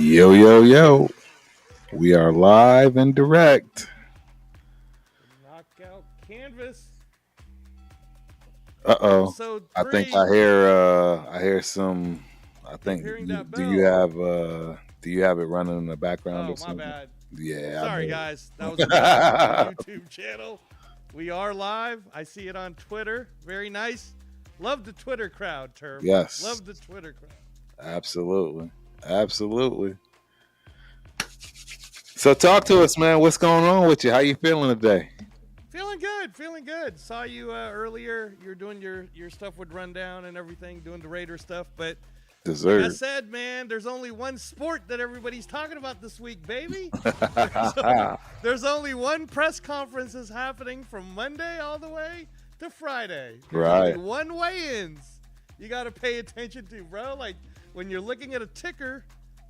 Yo, yo, yo. We are live and direct. Knockout Canvas, Uh-oh. episode I think 3. I hear some I Keep think hearing that do you bell. have it running in the background or Oh, my something? bad. Yeah, I Sorry, know. guys. That was a bell from the YouTube channel. We are live. I see it on Twitter. Very nice. Love the Twitter crowd, Turf. Yes. Love the Twitter crowd. Absolutely. Absolutely. So talk to us, man. What's going on with you? How you feeling today? Feeling good. Feeling good. Saw you earlier. You're doing your stuff with Rundown and everything, doing the Raider stuff. But like I Dessert. said, man, there's only one sport that everybody's talking about this week, baby. There's only one press conference is happening from Monday all the way to Friday. There's only Right. one weigh-ins you got to pay attention to, bro. Like when you're looking at a ticker,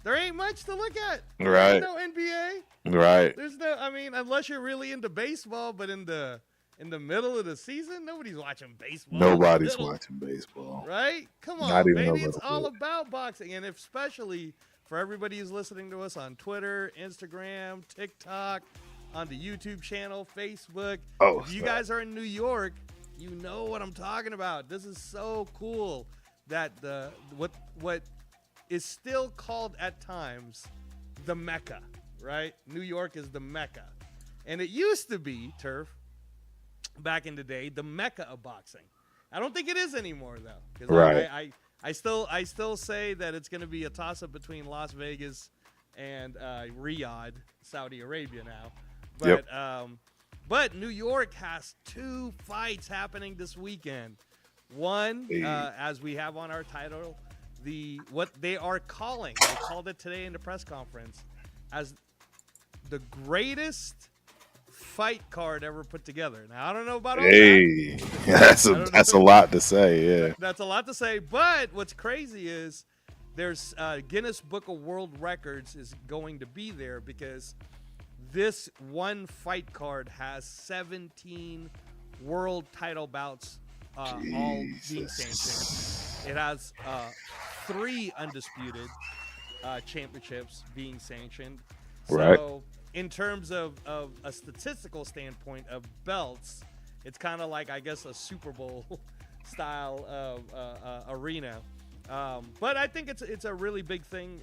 there ain't much to look at. Right. There's no NBA. Right. There's no. I mean, unless you're really into baseball, but in the middle of the season, nobody's watching baseball. Nobody's watching baseball. Right? Come Not on, even a baby. It's little all bit. about boxing. And especially for everybody who's listening to us on Twitter, Instagram, TikTok, on the YouTube channel, Facebook. Oh, If you stop. guys are in New York, you know what I'm talking about. This is so cool that what is still called at times the Mecca, right? New York is the Mecca. And it used to be, Turf, back in the day, the Mecca of boxing. I don't think it is anymore though, because Right. I still say that it's going to be a toss up between Las Vegas and Riyadh, Saudi Arabia now. But but New York has 2 fights happening this weekend. One, Hey. as we have on our title, what they are calling, they called it today in the press conference, as the greatest fight card ever put together. Now I don't know about all that. Hey, that's I a don't that's a know. lot to say. Yeah. That's a lot to say, but what's crazy is there's Guinness Book of World Records is going to be there because this one fight card has 17 world title bouts, all being sanctioned. It has 3 undisputed championships being sanctioned. So Right. in terms of a statistical standpoint of belts, it's kind of like, I guess, a Super Bowl style of arena. But I think it's a really big thing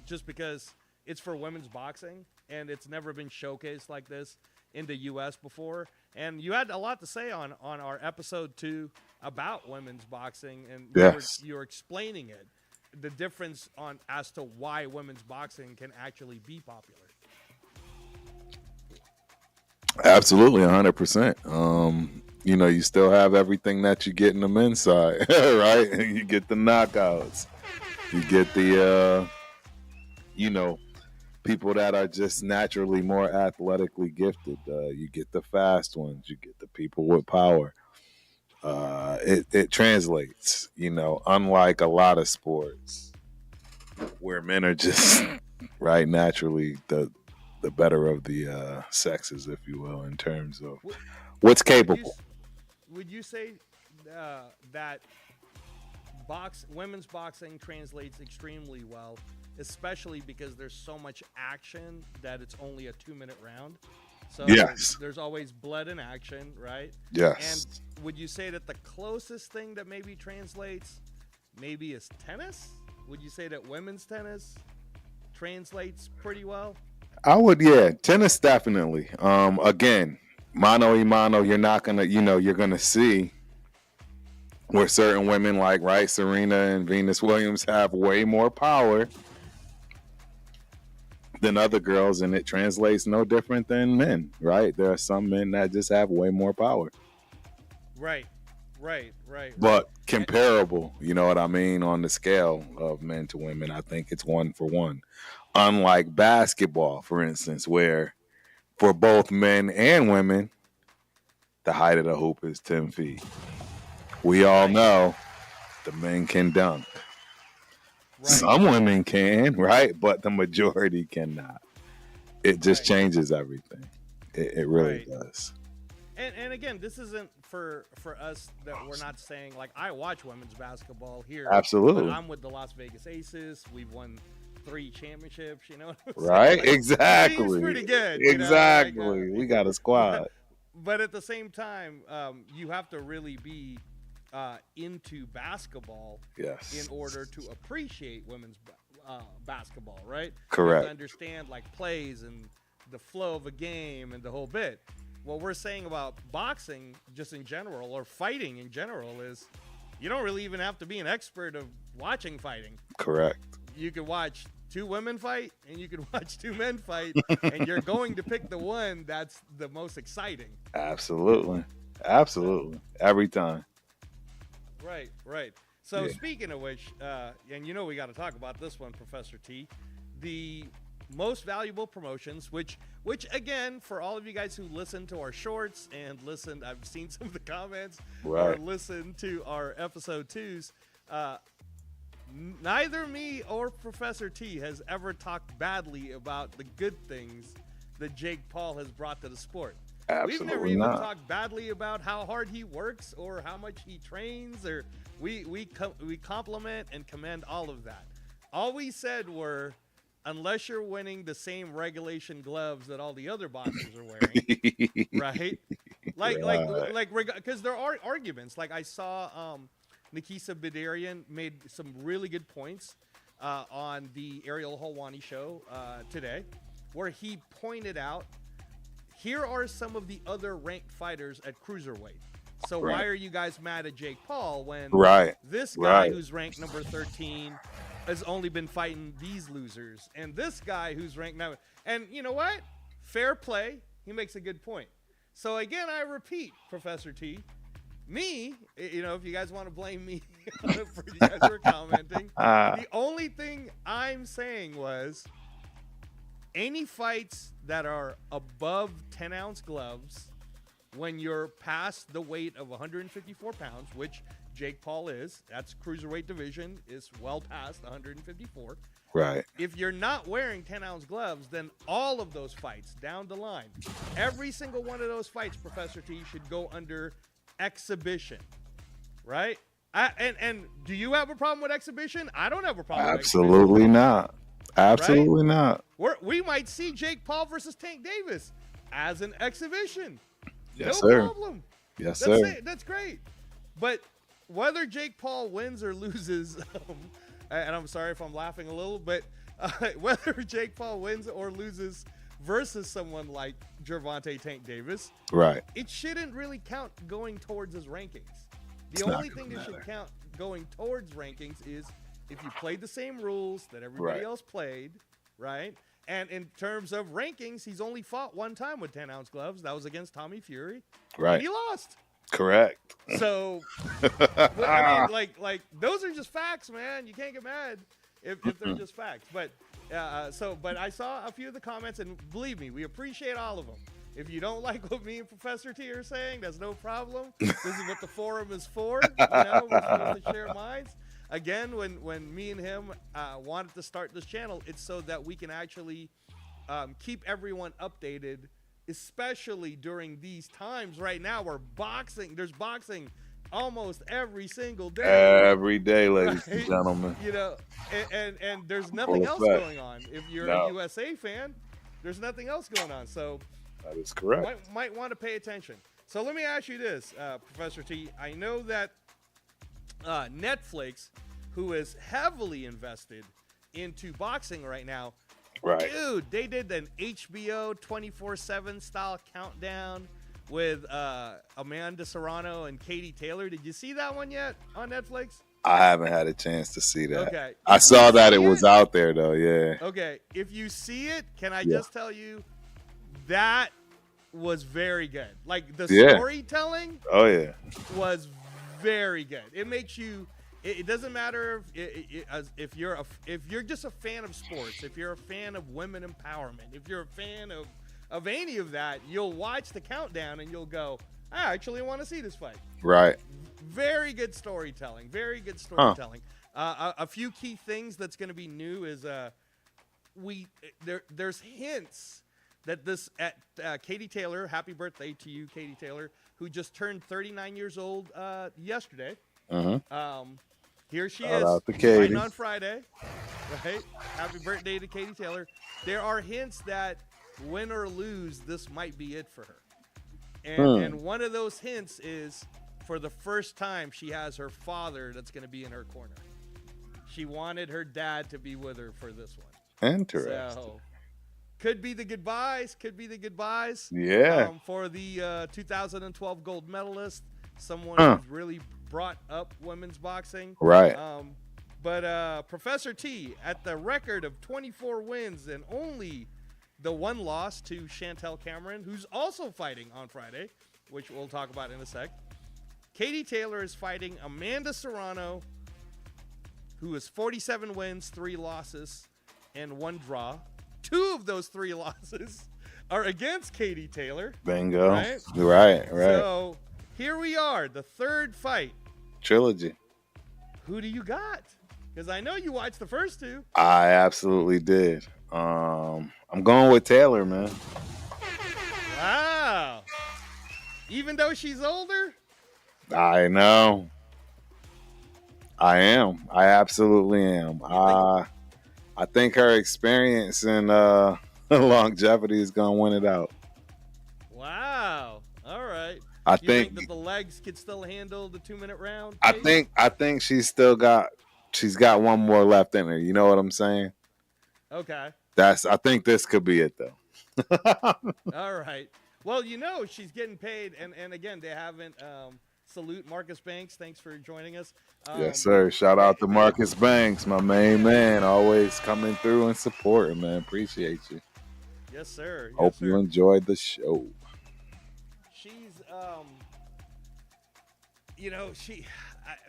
just because it's for women's boxing, and it's never been showcased like this in the U.S. before. And you had a lot to say on our episode 2 about women's boxing, and Yes. you were explaining it, the difference on as to why women's boxing can actually be popular. Absolutely, 100%. You still have everything that you get in the men's side, right? You get the knockouts. You get the people that are just naturally more athletically gifted. You get the fast ones. You get the people with power. It translates, unlike a lot of sports where men are just right naturally the better of the sexes, if you will, in terms of Would, what's would you capable. would you say that women's boxing translates extremely well, especially because there's so much action that it's only a 2-minute round. So Yes. there's always blood and action, right? Yes. And would you say that the closest thing that maybe translates maybe is tennis? Would you say that women's tennis translates pretty well? I would, yeah. Tennis definitely. Again, mano y mano, you're not gonna, you're gonna see where certain women like right Serena and Venus Williams have way more power than other girls, and it translates no different than men, right? There are some men that just have way more power. Right, right. But comparable, you know what I mean, on the scale of men to women, I think it's 1 for 1. Unlike basketball, for instance, where for both men and women, the height of the hoop is 10 feet. We all Right. know the men can dunk. Right. Some women can, right? But the majority cannot. It just Right. changes everything. It really Right. does. And again, this isn't for us that we're not saying, like, I watch women's basketball here, Absolutely. but I'm with the Las Vegas Aces. We've won 3 championships. You know, Right? like, seems Exactly. pretty good. Exactly. We got a squad. But at the same time, you have to really be into basketball in Yes. order to appreciate women's basketball, right? You have Correct. to understand like plays and the flow of a game and the whole bit. What we're saying about boxing, just in general, or fighting in general, is you don't really even have to be an expert of watching fighting. Correct. You can watch 2 women fight and you can watch 2 men fight, and you're going to pick the one that's the most exciting. Absolutely. Absolutely. Every time. Right, right. So Yeah. speaking of which, and you know we got to talk about this one, Professor T, the most valuable promotions, which again, for all of you guys who listen to our shorts and listen, I've seen some of the comments, or Right. listen to our episode 2s, neither me or Professor T has ever talked badly about the good things that Jake Paul has brought to the sport. We've never Absolutely even not. talked badly about how hard he works or how much he trains, or we compliment and commend all of that. All we said were, unless you're winning the same regulation gloves that all the other boxers are wearing, right? Like, because there are arguments. Like I saw Nikisa Bidarian made some really good points on the Ariel Helwani show today, where he pointed out, here are some of the other ranked fighters at cruiserweight. So why are you guys mad at Jake Paul when Right. this guy Right. who's ranked number 13 has only been fighting these losers, and this guy who's ranked now? And you know what? Fair play. He makes a good point. So again, I repeat, Professor T, me, you know, if you guys want to blame me for you guys who are commenting, the only thing I'm saying was, any fights that are above 10-ounce gloves, when you're past the weight of 154 pounds, which Jake Paul is, that's cruiserweight division, is well past 154. Right. If you're not wearing 10-ounce gloves, then all of those fights down the line, every single one of those fights, Professor T, should go under exhibition, right? And do you have a problem with exhibition? I don't have a problem with exhibition. Absolutely not. Absolutely not. We might see Jake Paul versus Tank Davis as an exhibition. Yes, No sir. problem. Yes, That's sir. it. That's great. But whether Jake Paul wins or loses, and I'm sorry if I'm laughing a little, but whether Jake Paul wins or loses versus someone like Gervonta Tank Davis, Right. it shouldn't really count going towards his rankings. The It's not only gonna thing that should matter. count going towards rankings is if you played the same rules that everybody Right. else played, right? And in terms of rankings, he's only fought one time with 10-ounce gloves. That was against Tommy Fury. Right. And he lost. Correct. So, I mean, like those are just facts, man. You can't get mad if they're just facts. But but I saw a few of the comments, and believe me, we appreciate all of them. If you don't like what me and Professor T are saying, that's no problem. This is what the forum is for. You know, we're supposed to share minds. Again, when me and him wanted to start this channel, it's so that we can actually keep everyone updated, especially during these times right now where there's boxing almost every single day. Every day, ladies and Right? gentlemen. You know, and there's nothing else effect. going on. If you're No. a USA fan, there's nothing else going on. So That is correct. might want to pay attention. So let me ask you this, Professor T. I know that Netflix, who is heavily invested into boxing right now, Right. dude, they did an HBO 24/7 style countdown with Amanda Serrano and Katie Taylor. Did you see that one yet on Netflix? I haven't had a chance to see that. Okay. I If saw you that see it was out there though. Yeah. Okay, if you see it, can I Yeah. just tell you that was very good. Like the Yeah. storytelling Oh yeah. was very good. It makes you. It doesn't matter if you're just a fan of sports, if you're a fan of women empowerment, if you're a fan of any of that, you'll watch the countdown and you'll go, I actually want to see this fight. Right. Very good storytelling. Very good storytelling. A few key things that's going to be new is there's hints that this Katie Taylor, happy birthday to you, Katie Taylor, who just turned 39 years old yesterday. Mm-hmm. Here she Shout is out to fighting Katie. on Friday, right? Happy birthday to Katie Taylor. There are hints that win or lose, this might be it for her. And one of those hints is for the first time she has her father that's going to be in her corner. She wanted her dad to be with her for this one. Interesting. So could be the goodbyes. Could be the goodbyes. Yeah. For the 2012 gold medalist, someone who's really brought up women's boxing. Right. But Professor T, at the record of 24 wins and only the one loss to Chantel Cameron, who's also fighting on Friday, which we'll talk about in a sec. Katie Taylor is fighting Amanda Serrano, who has 47 wins, 3 losses, and 1 draw. 2 of those 3 losses are against Katie Taylor. Bingo. Right? Right. So here we are, the third fight. Trilogy. Who do you got? Because I know you watched the first 2. I absolutely did. I'm going with Taylor, man. Wow. Even though she's older? I know. I am. I absolutely am. I think her experience and longevity is gonna win it out. Wow. All right. I You think that the legs could still handle the 2-minute round? I think she's got one more left in her. You know what I'm saying? Okay. I think this could be it though. All right. Well, she's getting paid, and again, they haven't. Salute Marcus Banks. Thanks for joining us. Yes, sir. Shout out to Marcus Banks, my main man, always coming through and supporting, man. Appreciate you. Yes, sir. Hope you enjoyed the show. She's,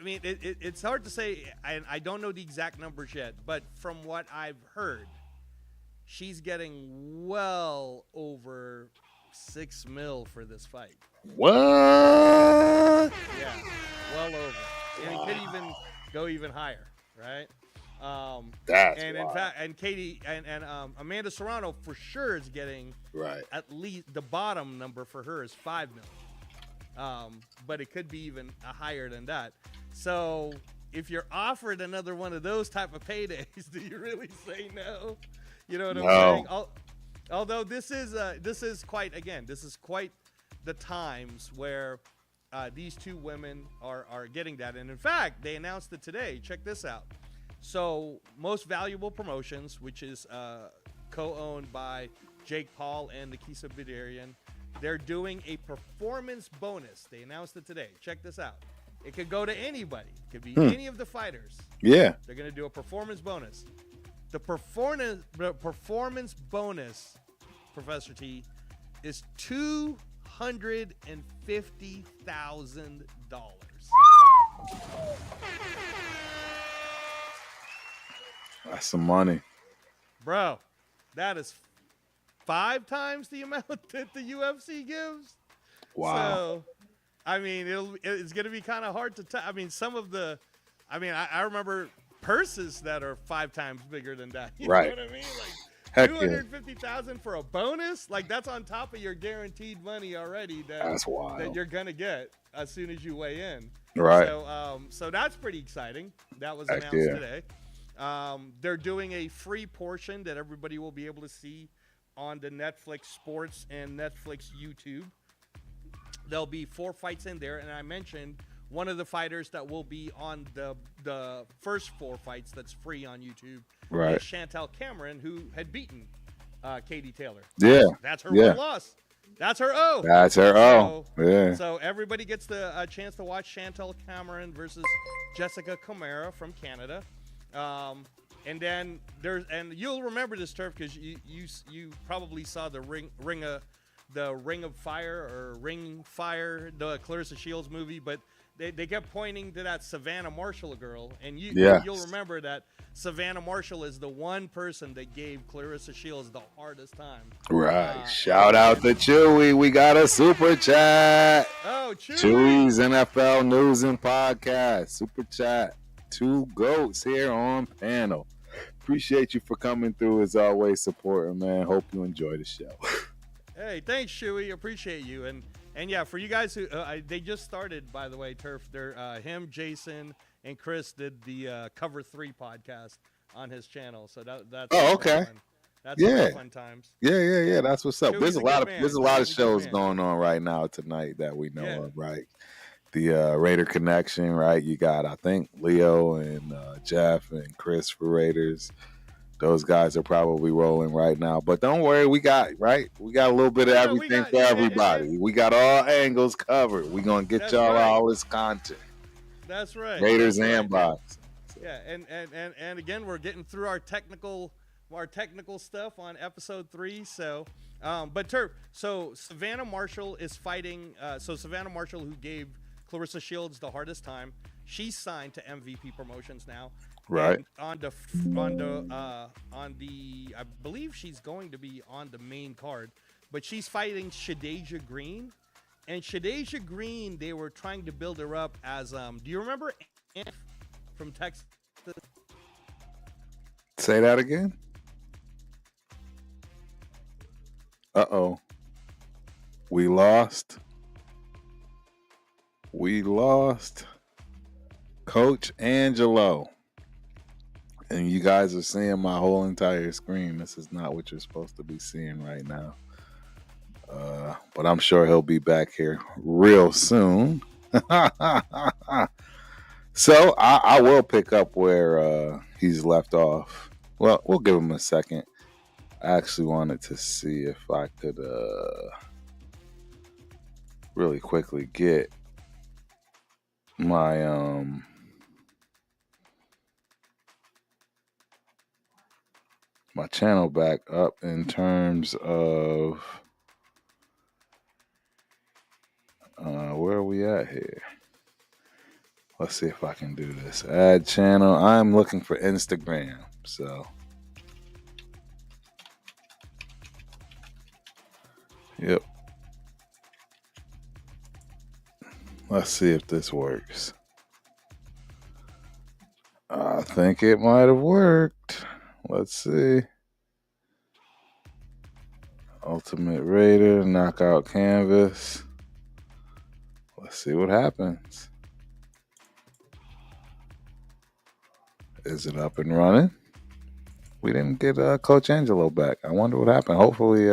it's hard to say. I don't know the exact numbers yet, but from what I've heard, she's getting well over $6 million for this fight. What? Yeah, well over. And it could even go even higher, right? That's and wild. in fact, and Katie and Amanda Serrano for sure is getting at least the bottom number for her is $5 million. But it could be even higher than that. So if you're offered another one of those type of paydays, do you really say no? You know what I'm saying? Although this is quite the times where these 2 women are getting that. And in fact, they announced it today. Check this out. So Most Valuable Promotions, which is co-owned by Jake Paul and Nikisa Bidarian, they're doing a performance bonus. They announced it today. Check this out. It could go to anybody. It could be any of the fighters. Yeah. They're going to do a performance bonus. The performance bonus, Professor T, is $250,000. That's some money. Bro, that is 5 times the amount that the UFC gives. Wow. So, I mean, it's going to be kind of hard to tell. I mean, I remember purses that are 5 times bigger than that. You know what I mean? Like $250,000 for a bonus? Like, that's on top of your guaranteed money already that's wild. that you're going to get as soon as you weigh in. Right. So that's pretty exciting. That was announced today. They're doing a free portion that everybody will be able to see on the Netflix Sports and Netflix YouTube. There'll be 4 fights in there, and I mentioned one of the fighters that will be on the first 4 fights that's free on YouTube is Chantel Cameron, who had beaten Katie Taylor. Yeah. That's her one loss. That's her O. That's her O. Yeah. So everybody gets the chance to watch Chantel Cameron versus Jessica Camara from Canada. And then you'll remember this, Turf, because you probably saw the Ring of Fire, the Clarissa Shields movie, but they kept pointing to that Savannah Marshall girl, and you'll remember that Savannah Marshall is the one person that gave Clarissa Shields the hardest time. Right. Shout out to Chewy. We got a super chat. Oh, Chewy. Chewy's NFL News and Podcast. Super chat. 2 goats here on panel. Appreciate you for coming through as always, supporting, man. Hope you enjoy the show. Hey, thanks, Chewy. Appreciate you. And yeah, for you guys who they just started, by the way, Turf. They're him, Jason, and Chris did the Cover 3 podcast on his channel. So that's Oh, always okay. fun. That's always Yeah. fun times. Yeah. Yeah. That's what's up. Chewy's a good There's man. a lot of Chewy's a good shows man. going on right now tonight that we know Yeah. of, right? The Raider Connection, right? You got, I think, Leo and Jeff and Chris for Raiders. Those guys are probably rolling right now. But don't worry, we got a little bit of No, we everything got for and everybody. We got all angles covered. We're gonna get that's y'all right. all this content. That's right. Raiders That's right. and boxing. So. Yeah, and again, we're getting through our technical stuff on episode 3. So, but Turp, so Savannah Marshall is fighting. So Savannah Marshall, who gave Clarissa Shields the hardest time, she's signed to MVP Promotions now. Right. And on the I believe she's going to be on the main card, but she's fighting Shadeja Green. And Shadeja Green, they were trying to build her up as do you remember Ann from Texas? Say that again. Uh-oh. We lost Coach Angelo. And you guys are seeing my whole entire screen. This is not what you're supposed to be seeing right now. But I'm sure he'll be back here real soon. So I will pick up where he's left off. Well, we'll give him a second. I actually wanted to see if I could really quickly get my my channel back up in terms of where are we at here? Let's see if I can do this. Add channel. I'm looking for Instagram. So, yep. Let's see if this works. I think it might have worked. Let's see. Ultimate Raider, knockout canvas. Let's see what happens. Is it up and running? We didn't get Coach Angelo back. I wonder what happened. Hopefully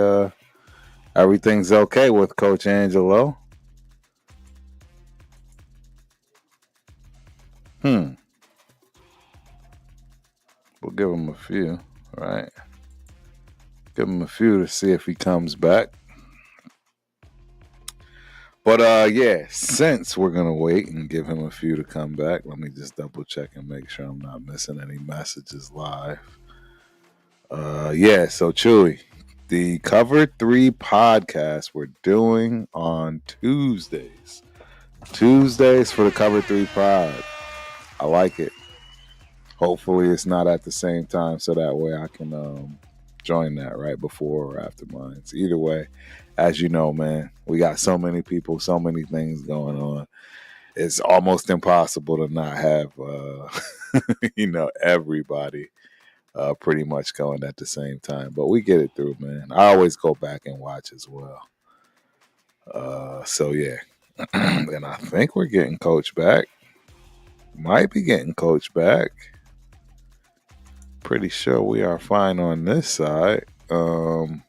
everything's okay with Coach Angelo. We'll give him a few, right? Give him a few to see if he comes back. But yeah, since we're gonna wait and give him a few to come back, let me just double check and make sure I'm not missing any messages live. Yeah, so Chewy, the Cover 3 podcast we're doing on Tuesdays. Tuesdays for the Cover 3 pod. I like it. Hopefully it's not at the same time so that way I can join that right before or after mine. So either way, as you know, man, we got so many people, so many things going on. It's almost impossible to not have, everybody pretty much going at the same time. But we get it through, man. I always go back and watch as well. So, yeah. And I think we're getting Coach back. Might be getting Coach back. Pretty sure we are fine on this side. And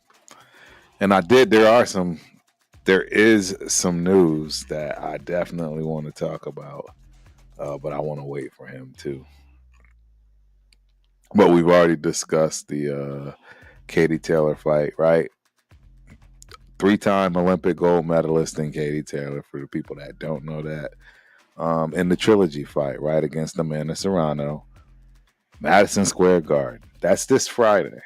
there is some news that I definitely want to talk about, but I want to wait for him too. But we've already discussed the Katie Taylor fight, right? 3-time Olympic gold medalist in Katie Taylor, for the people that don't know that. In the Trilogy fight, right, against Amanda Serrano, Madison Square Garden. That's this Friday.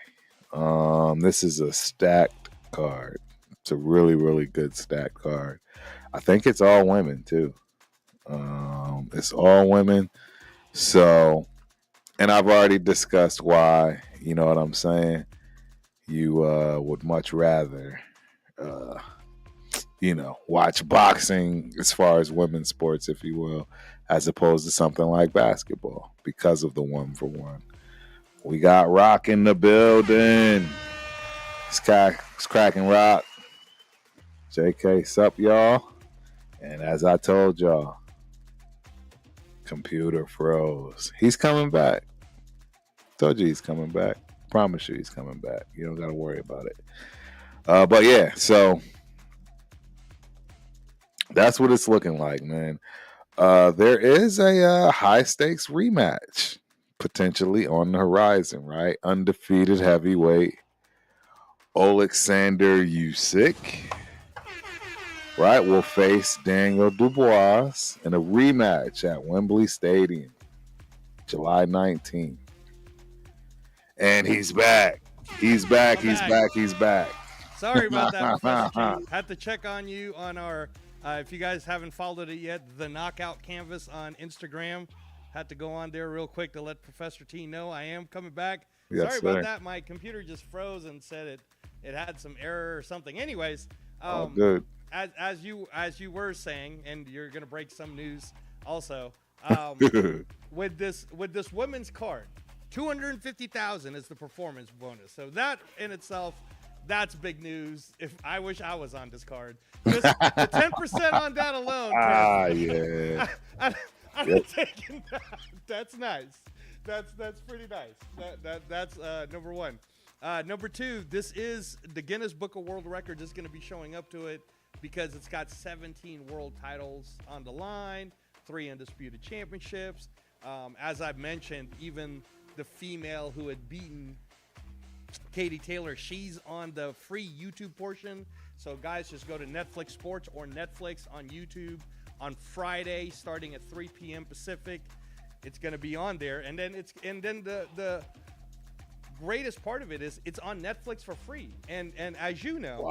This is a stacked card. It's a really, really good stacked card. I think it's all women too. It's all women. So, and I've already discussed why. You know what I'm saying? You would much rather, watch boxing as far as women's sports, if you will, as opposed to something like basketball because of the 1-for-1. We got Rock in the building. It's cracking Rock. JK, sup, y'all? And as I told y'all, Computer froze. He's coming back. Told you he's coming back. Promise you he's coming back. You don't got to worry about it. But yeah, so that's what it's looking like, man. There is a high stakes rematch potentially on the horizon, right? Undefeated heavyweight Alexander Usyk, right, will face Daniel Dubois in a rematch at Wembley Stadium, July 19th. And he's back. He's back. He's back. He's back. Sorry about that, Professor T. Had to check on you on our, if you guys haven't followed it yet, the Knockout Canvas on Instagram. Had to go on there real quick to let Professor T know I am coming back. Yes, Sorry sir. about that. My computer just froze and said it had some error or something. Anyways, good. As you were saying, and you're gonna break some news also. with this women's card, 250,000 is the performance bonus. So that in itself, that's big news. If I wish I was on this card, just the 10% on that alone. Yeah. I'm taking that. That's nice. That's pretty nice. That's number one. Number two, this is the Guinness Book of World Records is going to be showing up to it because it's got 17 world titles on the line, 3 undisputed championships. As I've mentioned, even the female who had beaten Katie Taylor, she's on the free YouTube portion. So guys, just go to Netflix Sports or Netflix on YouTube on Friday, starting at 3 p.m. Pacific. It's going to be on there, and then the greatest part of it is it's on Netflix for free. And as you know,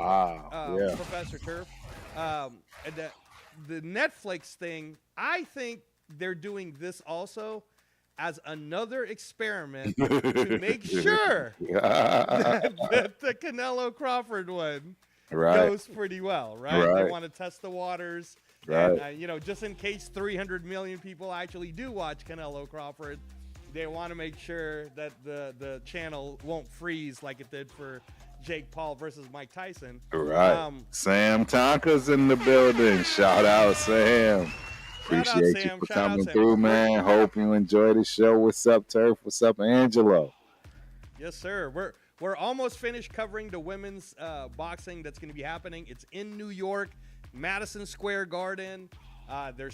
Professor Turf, the Netflix thing, I think they're doing this also as another experiment to make sure that the Canelo Crawford one goes pretty well, right? They want to test the waters. Right. And, just in case 300 million people actually do watch Canelo Crawford, they want to make sure that the channel won't freeze like it did for Jake Paul versus Mike Tyson. Right. Sam Tonka's in the building. Shout out, Sam. Appreciate you for coming through, man. Hope you enjoy the show. What's up, Turf? What's up, Angelo? Yes, sir. We're almost finished covering the women's boxing that's going to be happening. It's in New York, Madison Square Garden. They're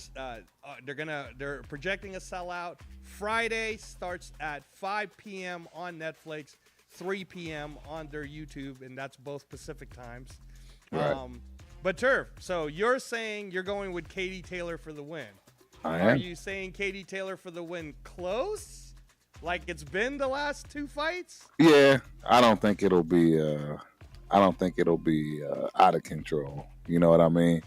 projecting a sellout. Friday starts at 5 p.m. on Netflix, 3 p.m. on their YouTube, and that's both Pacific times. Right. But Turf, so you're saying you're going with Katie Taylor for the win. I am. Are you saying Katie Taylor for the win close? Like it's been the last 2 fights? Yeah, I don't think it'll be out of control. You know what I mean?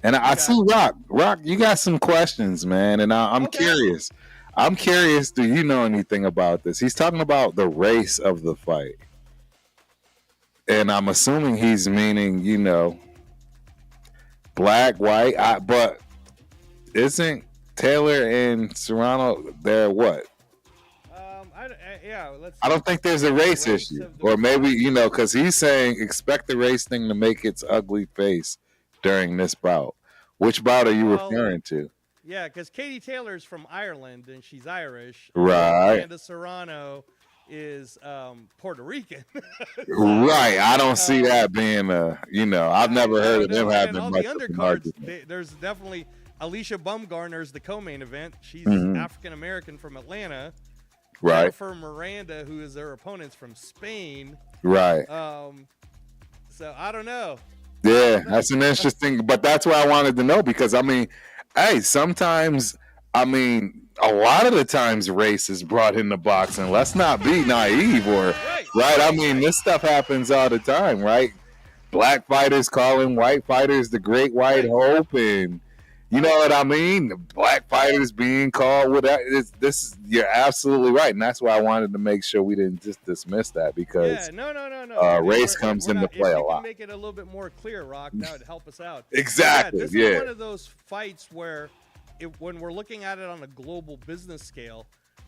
And I see Rock, you got some questions, man, and I'm curious. I'm curious, do you know anything about this? He's talking about the race of the fight. And I'm assuming he's meaning, black, white, but isn't Taylor and Serrano there what? I don't think there's a race issue. Or maybe, because he's saying expect the race thing to make its ugly face during this bout. Which bout are you referring to? Yeah, because Katie Taylor's from Ireland and she's Irish. Right. Amanda Serrano is Puerto Rican. Right. I don't see that being I've never heard of them having all much the of an undercards. argument. There's definitely Alicia Bumgarner's the co-main event. She's African American from Atlanta. Right. For Miranda, who is their opponents from Spain. Right. So I don't know. Yeah, that's an interesting, but that's why I wanted to know because sometimes, a lot of the times race is brought into boxing. Let's not be naive right? This stuff happens all the time, right? Black fighters calling white fighters the great white hope and you know what I mean? Black fighters being called with that. You're absolutely right. And that's why I wanted to make sure we didn't just dismiss that because race comes into play a lot. If you can make it a little bit more clear, Rock, that would help us out. Exactly. This is one of those fights where when we're looking at it on a global business scale,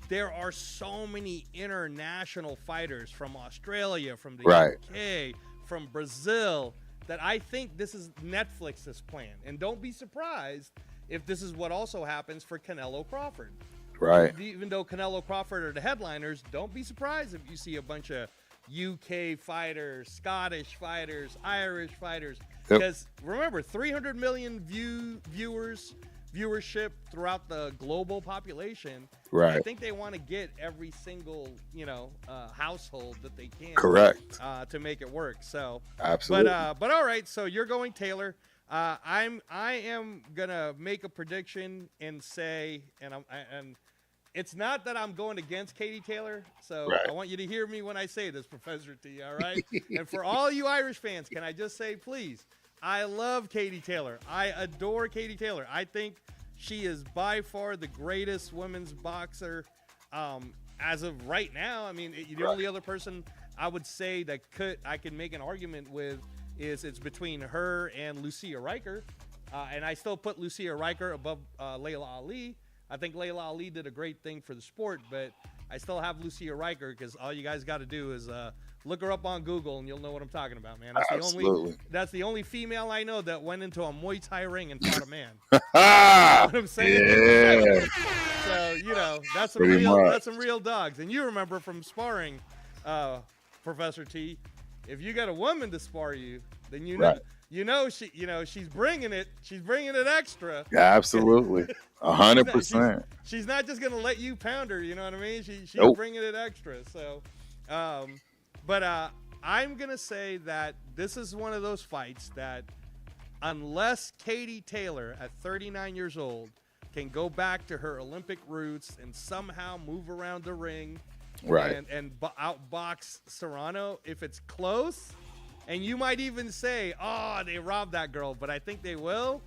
there are so many international fighters from Australia, from the UK, from Brazil, that I think this is Netflix's plan. And don't be surprised if this is what also happens for Canelo Crawford. Right. Even though Canelo Crawford are the headliners, don't be surprised if you see a bunch of UK fighters, Scottish fighters, Irish fighters. Because remember, 300 million viewership throughout the global population. Right. I think they want to get every single, household that they can. Correct. To make it work. So absolutely. But all right. So you're going Taylor. I am gonna make a prediction and say, and it's not that I'm going against Katie Taylor. So right. I want you to hear me when I say this, Professor T. All right. And for all you Irish fans, can I just say, please, I love Katie Taylor. I adore Katie Taylor. I think she is by far the greatest women's boxer as of right now. I mean, the only other person I would say that I can make an argument with is it's between her and Lucia Riker. And I still put Lucia Riker above Layla Ali. I think Layla Ali did a great thing for the sport, but I still have Lucia Riker because all you guys got to do is look her up on Google and you'll know what I'm talking about, man. That's the only female I know that went into a Muay Thai ring and fought a man. You know what I'm saying? Yeah. So, that's some real dogs. And you remember from sparring, Professor T, if you got a woman to spar you, then she's bringing it. She's bringing it extra. Yeah, absolutely, 100%. She's not just gonna let you pound her. You know what I mean? She's bringing it extra. So, but I'm gonna say that this is one of those fights that, unless Katie Taylor at 39 years old can go back to her Olympic roots and somehow move around the ring, right, and outbox Serrano, if it's close. And you might even say, oh, they robbed that girl. But I think they will.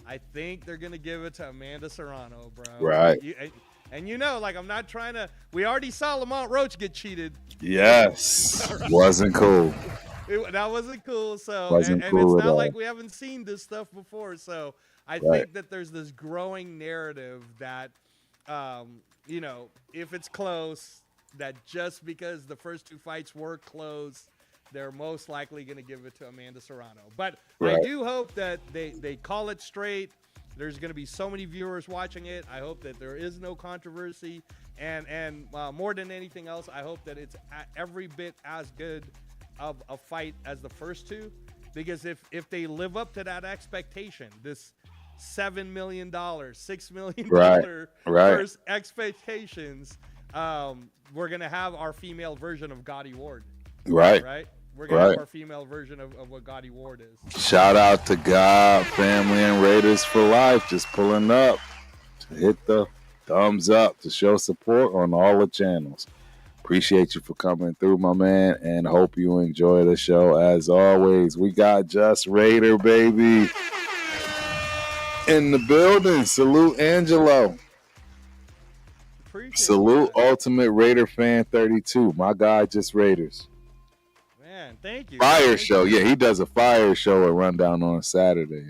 I think they're going to give it to Amanda Serrano, bro. Right. And I'm not trying to – we already saw Lamont Roach get cheated. Yes. Wasn't cool. That wasn't cool. So, wasn't and cool it's not all. like we haven't seen this stuff before. So I think that there's this growing narrative that, if it's close, that just because the first two fights were close – they're most likely going to give it to Amanda Serrano. But I do hope that they call it straight. There's going to be so many viewers watching it. I hope that there is no controversy. And more than anything else, I hope that it's every bit as good of a fight as the first two. Because if they live up to that expectation, this $7 million, $6 million first expectations, we're going to have our female version of Gotti Ward. Right? We're going to have our female version of what Gotti Ward is. Shout out to God, family, and Raiders for life. Just pulling up to hit the thumbs up to show support on all the channels. Appreciate you for coming through, my man, and hope you enjoy the show. As always, we got Just Raider, baby, in the building. Salute, Angelo. Salute, Ultimate Raider Fan 32. My guy, Just Raiders. Man, thank you. Fire show. Yeah, he does a fire show at Rundown on Saturday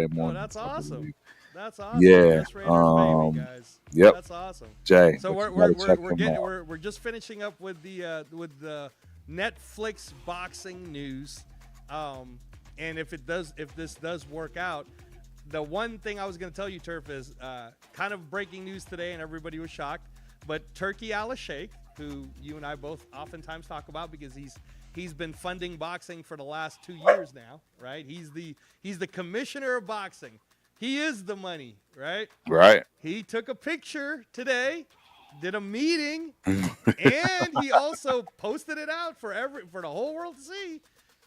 morning. Oh, that's awesome. That's awesome. Yeah. Baby, guys. Yep. That's awesome. Jay. So we're just finishing up with the Netflix boxing news. And if this does work out, the one thing I was going to tell you, Turf, is kind of breaking news today, and everybody was shocked. But Turki Al-Sheikh, who you and I both oftentimes talk about because he's been funding boxing for the last 2 years now, right? He's the commissioner of boxing. He is the money, right? Right. He took a picture today, did a meeting, and he also posted it out for the whole world to see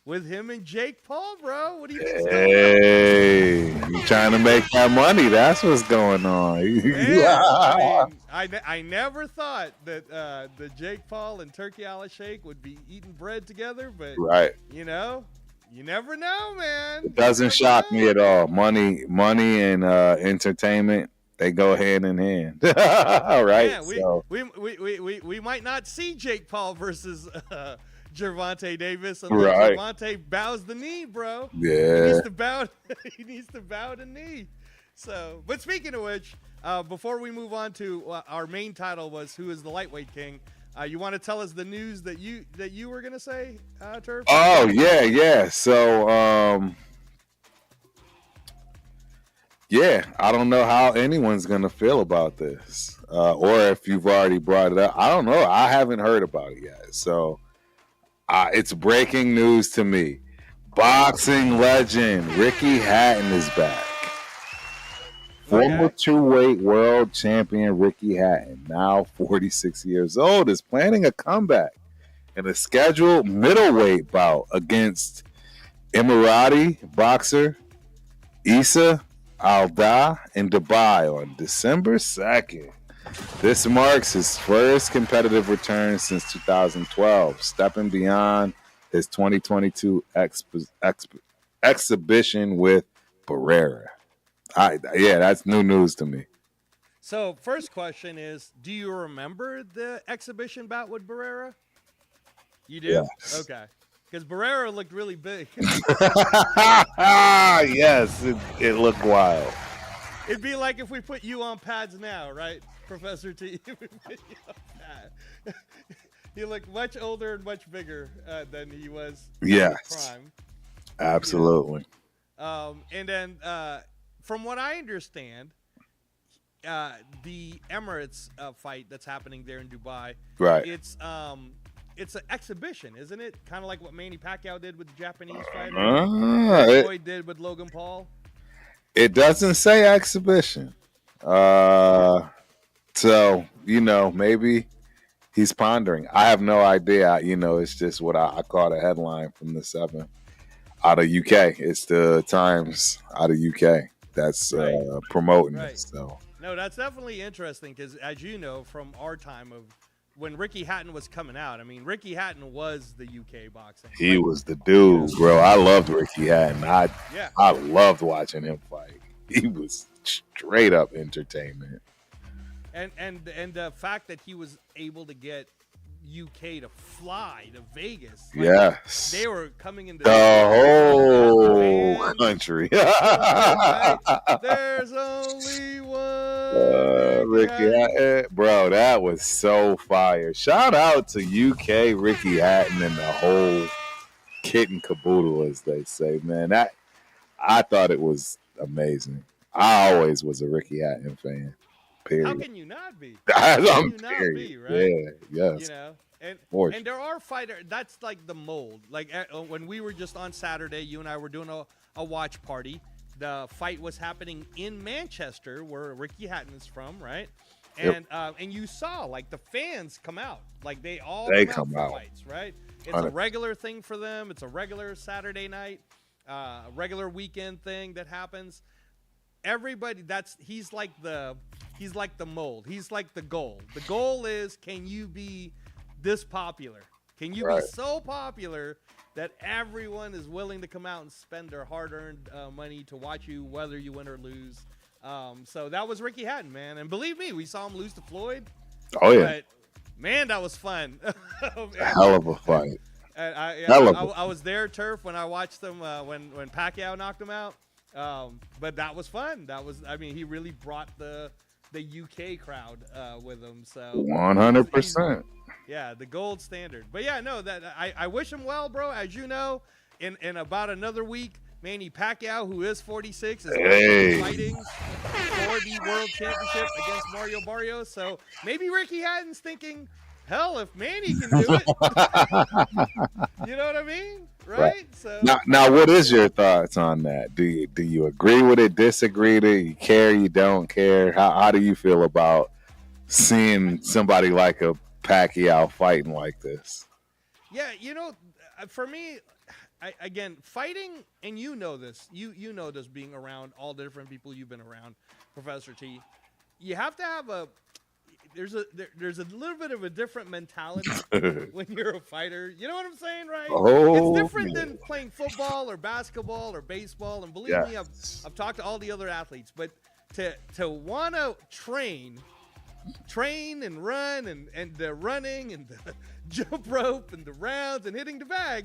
with him and Jake Paul, bro. What do you think? Hey, you trying to make that money? That's what's going on. Man, I never thought that the Jake Paul and Turki Al-Sheikh would be eating bread together, but you never know, man. It doesn't shock me at all. Money and entertainment, they go hand in hand. All right. Yeah, we might not see Jake Paul versus Gervonta Davis unless Gervonta bows the knee, bro. Yeah. He needs to bow the knee. So, but speaking of which, before we move on to our main title was Who is the Lightweight King? You want to tell us the news that you were gonna say, Turf? Oh yeah. So Yeah, I don't know how anyone's gonna feel about this, or if you've already brought it up. I don't know. I haven't heard about it yet, so it's breaking news to me. Boxing legend Ricky Hatton is back. Former Okay. two-weight world champion Ricky Hatton, now 46 years old, is planning a comeback in a scheduled middleweight bout against Emirati boxer Issa Alda in Dubai on December 2nd. This marks his first competitive return since 2012, stepping beyond his 2022 exhibition with Barrera. Yeah, that's new news to me. So first question is, do you remember the exhibition bout with Barrera? You do? Yes. Okay. Because Barrera looked really big. Yes, it looked wild. It'd be like if we put you on pads now, right, Professor T? He looked much older and much bigger than he was in his Yes, prime. absolutely. And then, from what I understand, the Emirates fight that's happening there in Dubai, Right. it's an exhibition, isn't it? Kind of like what Manny Pacquiao did with the Japanese fighter, Floyd did with Logan Paul. It doesn't say exhibition. So, maybe he's pondering. I have no idea. It's just what I caught a headline from the 7 out of UK. It's the Times out of UK that's Right. promoting Right. it. So, No, that's definitely interesting because, as you know, from our time of when Ricky Hatton was coming out, I mean, Ricky Hatton was the UK boxing. he Like, was the dude, bro. I loved Ricky Hatton. yeah. I loved watching him fight. He was straight up entertainment. And the fact that he was able to get UK to fly to Vegas. Like, Yes. they were coming into The whole Man, country. right? There's only one. Ricky Hatton. Bro, that was so fire. Shout out to UK Ricky Hatton and the whole kit and caboodle, as they say, man. I thought it was amazing. I always was a Ricky Hatton fan. Period. How can you not be? Period. Right? Yeah, yes. You know, and For and there are fighters. That's like the mold. Like when we were just on Saturday, you and I were doing a watch party. The fight was happening in Manchester, where Ricky Hatton is from, right? And and you saw like the fans come out, like they come out for fights, right? It's a regular thing for them. It's a regular Saturday night, regular weekend thing that happens. Everybody, he's like the mold. He's like the goal. The goal is, can you be this popular? Can you be so popular that everyone is willing to come out and spend their hard-earned money to watch you, whether you win or lose? So that was Ricky Hatton, man. And believe me, we saw him lose to Floyd. Oh, yeah. But, man, that was fun. Hell of a fight. And I was there, Turf, when I watched them when Pacquiao knocked him out. But that was fun. He really brought the UK crowd with him. So 100%. Yeah, the gold standard. But yeah, no, that I wish him well, bro. As you know, in about another week, Manny Pacquiao, who is 46, is fighting for the world championship against Mario Barrios. So maybe Ricky Hatton's thinking, hell, if Manny can do it, you know what I mean, right? So now, what is your thoughts on that? Do you agree with it? Disagree? Do you care? You don't care? How do you feel about seeing somebody like a Pacquiao fighting like this? Yeah, for me, again, fighting, and you know this, you know this, being around all the different people you've been around, Professor T. You have to have there's a little bit of a different mentality when you're a fighter. You know what I'm saying, right? Oh, it's different than playing football or basketball or baseball. And believe me, I've talked to all the other athletes, but to want to train and run and the running and the jump rope and the rounds and hitting the bag,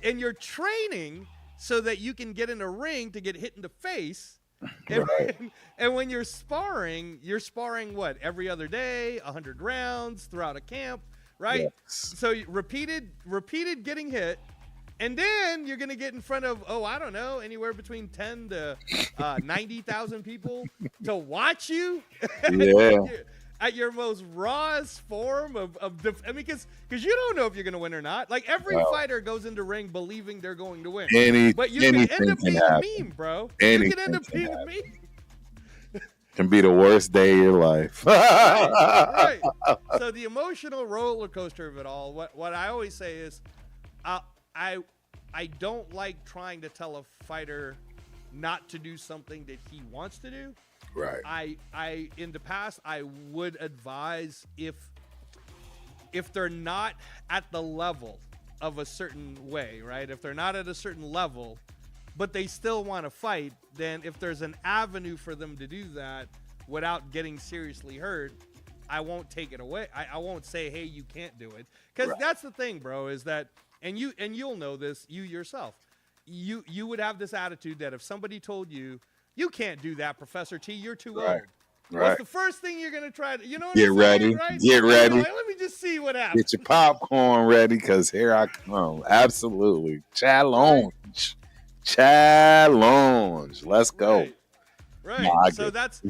and you're training so that you can get in a ring to get hit in the face. And when you're sparring what, every other day, 100 rounds throughout a camp, right? Yes. So repeated getting hit, And then you're gonna get in front of, I don't know, anywhere between 10 to 90,000 people to watch you. Yeah. At your most rawest form of I mean, because you don't know if you're gonna win or not. Like every fighter goes into ring believing they're going to win, but you can end up being a meme, bro. You can end up being a meme. Can be the worst day of your life. Right. So the emotional roller coaster of it all. What I always say is, I don't like trying to tell a fighter not to do something that he wants to do. Right. I in the past I would advise if they're not at the level of a certain way, right? If they're not at a certain level, but they still want to fight, then if there's an avenue for them to do that without getting seriously hurt, I won't take it away. I won't say, hey, you can't do it. Because that's the thing, bro, is that, and you'll know this, you yourself, you would have this attitude that if somebody told you, you can't do that, Professor T, you're too old. Right. What's the first thing you're going to try to, get I'm saying, ready, right? get ready. Like, let me just see what happens. Get your popcorn ready, because here I come. Absolutely. Challenge. Challenge. Let's go. Right. No, so that's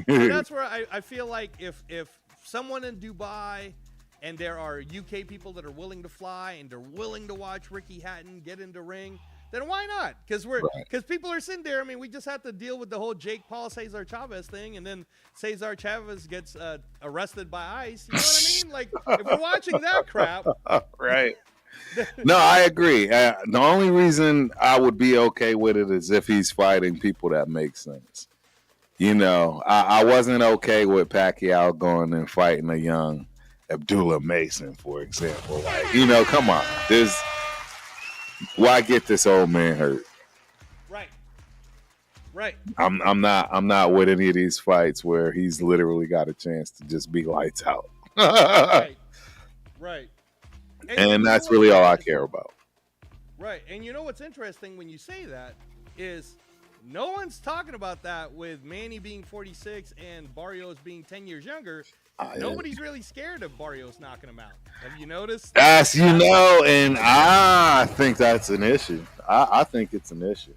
where I feel like if someone in Dubai and there are UK people that are willing to fly and they're willing to watch Ricky Hatton get into ring, then why not? Because people are sitting there. I mean, we just have to deal with the whole Jake Paul Cesar Chavez thing, and then Cesar Chavez gets arrested by ICE. You know what I mean? Like, if we're watching that crap, right? No, I agree. The only reason I would be okay with it is if he's fighting people that make sense. I wasn't okay with Pacquiao going and fighting a young Abdullah Mason, for example. Like, come on, why get this old man hurt? Right. I'm not with any of these fights where he's literally got a chance to just be lights out. Right. And that's really all I care about. Right. And you know what's interesting when you say that is no one's talking about that with Manny being 46 and Barrios being 10 years younger. Nobody's really scared of Barrios knocking him out. Have you noticed? As you know, and I think that's an issue. I think it's an issue.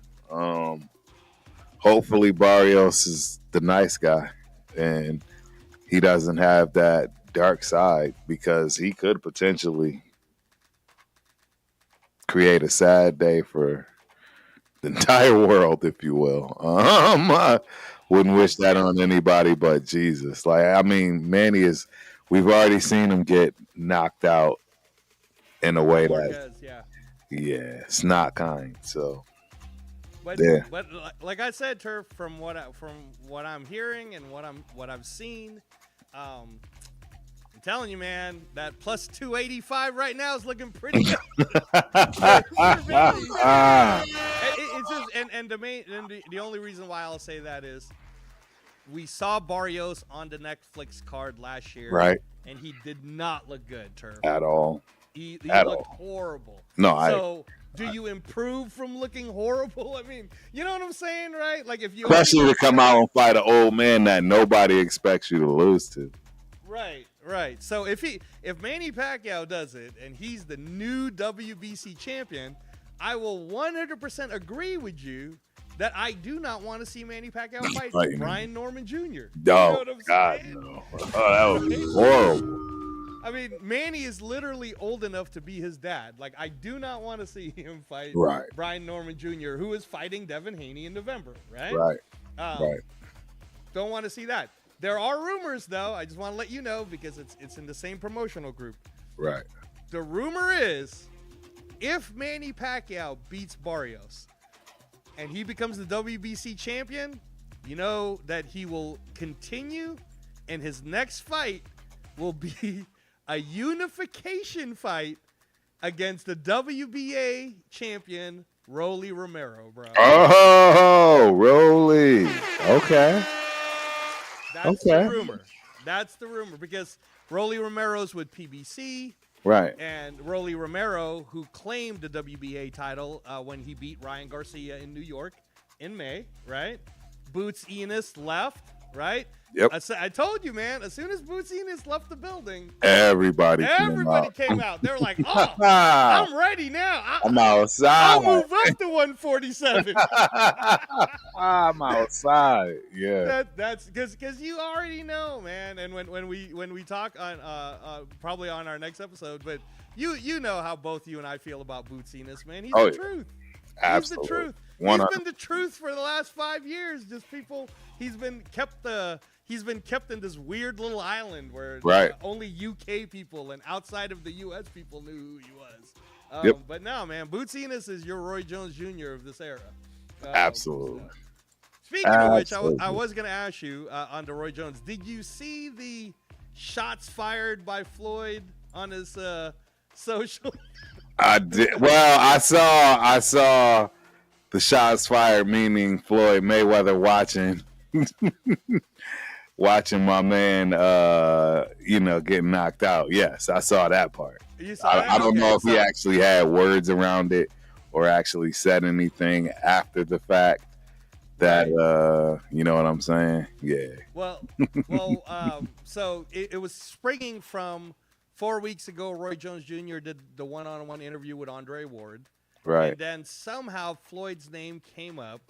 Hopefully Barrios is the nice guy and he doesn't have that dark side, because he could potentially create a sad day for the entire world, if you will. I wouldn't wish that on anybody but Jesus. Like, I mean, Manny we've already seen him get knocked out in a way it's not kind. So, but like I said, Turf, from what I'm hearing and what I've seen, I'm telling you, man, that plus 285 right now is looking pretty good. It's just, the only reason why I'll say that is we saw Barrios on the Netflix card last year, right? And he did not look good, Turf. At all. He looked horrible. No, do you improve from looking horrible? I mean, you know what I'm saying, right? Like, if you especially to come out and fight an old man that nobody expects you to lose to. Right. So if Manny Pacquiao does it and he's the new WBC champion, I will 100% agree with you that I do not want to see Manny Pacquiao fight Brian Norman Jr. You know what I'm saying? No. Oh, that would be horrible. I mean, Manny is literally old enough to be his dad. Like, I do not want to see him fight Brian Norman Jr., who is fighting Devin Haney in November, right? Right. Don't want to see that. There are rumors, though. I just want to let you know because it's in the same promotional group. Right. The rumor is if Manny Pacquiao beats Barrios and he becomes the WBC champion, you know that he will continue and his next fight will be a unification fight against the WBA champion, Rolly Romero, bro. Oh, Rolly. Okay. That's the rumor. That's the rumor because Rolly Romero's with PBC. Right. And Rolly Romero, who claimed the WBA title when he beat Ryan Garcia in New York in May, right? Boots Enos left, right? Yep. I told you, man. As soon as Bootsy left the building, Everybody came out. They were like, "Oh, I'm I'm ready now. outside. I'll move up to 147." I'm outside. Yeah. That's because you already know, man. And when we talk on probably on our next episode, but you know how both you and I feel about Bootsiness, man. He's the truth. Absolutely. He's the truth. 100%. He's been the truth for the last 5 years. Just people. He's been kept in this weird little island where only UK people and outside of the US people knew who he was. But no, man, Bootsiness is your Roy Jones Jr. of this era. Absolutely. So. Speaking of which, I was going to ask you on the Roy Jones, did you see the shots fired by Floyd on his social? I did. Well, I saw the shots fired, meaning Floyd Mayweather watching my man, getting knocked out. Yes, I saw that part. You saw that? I don't know if he actually had words around it or actually said anything after the fact. That you know what I'm saying? Yeah. Well, so it was springing from 4 weeks ago. Roy Jones Jr. did the one-on-one interview with Andre Ward, right? And then somehow Floyd's name came up,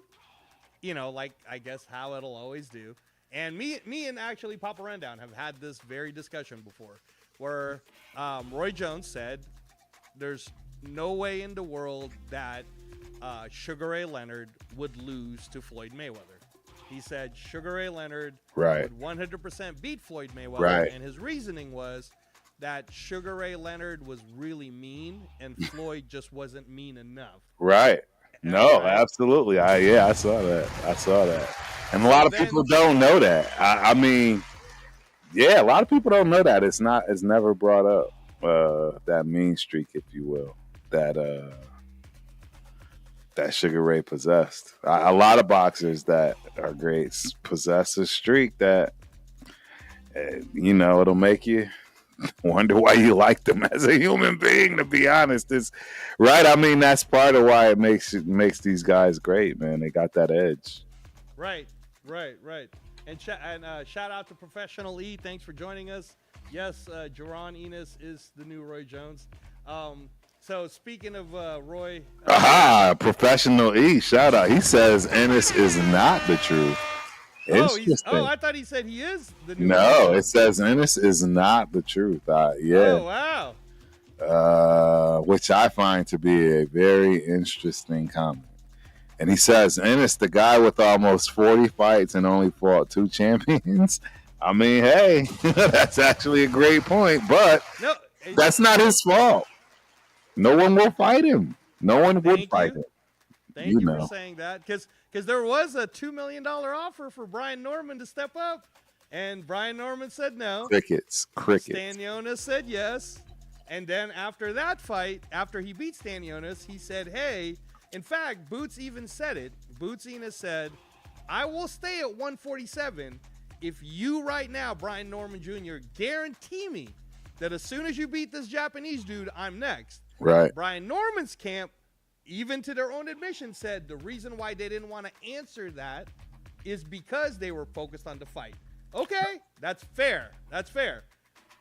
like I guess how it'll always do. And me and actually Papa Rundown have had this very discussion before, where Roy Jones said, "There's no way in the world that Sugar Ray Leonard would lose to Floyd Mayweather." He said Sugar Ray Leonard would 100% beat Floyd Mayweather, and his reasoning was that Sugar Ray Leonard was really mean and Floyd just wasn't mean enough. Right. No, absolutely. I saw that. And a lot of people don't know that. I mean, yeah, a lot of people don't know that. It's never brought up, that mean streak, if you will, that Sugar Ray possessed. A lot of boxers that are great possess a streak that, it'll make you wonder why you like them as a human being, to be honest. It's right. I mean, that's part of why it makes these guys great, man. They got that edge. Right. And shout out to Professional E. Thanks for joining us. Yes, Jerron Enos is the new Roy Jones. So speaking of Roy, Professional E, shout out. He says Ennis is not the truth. I thought he said he is the new. No, it says Ennis is not the truth. Oh wow. Which I find to be a very interesting comment. And he says Ennis, the guy with almost 40 fights and only fought 2 champions. I mean, hey, that's actually a great point, but that's not his fault. No one will fight him. No one would fight him. Thank you for saying that, because there was a $2 million offer for Brian Norman to step up, and Brian Norman said no. Crickets. Stanionis said yes, and then after that fight, after he beat Stanionis, he said, hey, in fact, Boots even said it. Boots Enos said, I will stay at 147 if you right now, Brian Norman Jr., guarantee me that as soon as you beat this Japanese dude, I'm next. Right. Brian Norman's camp, even to their own admission, said the reason why they didn't want to answer that is because they were focused on the fight. Okay, that's fair.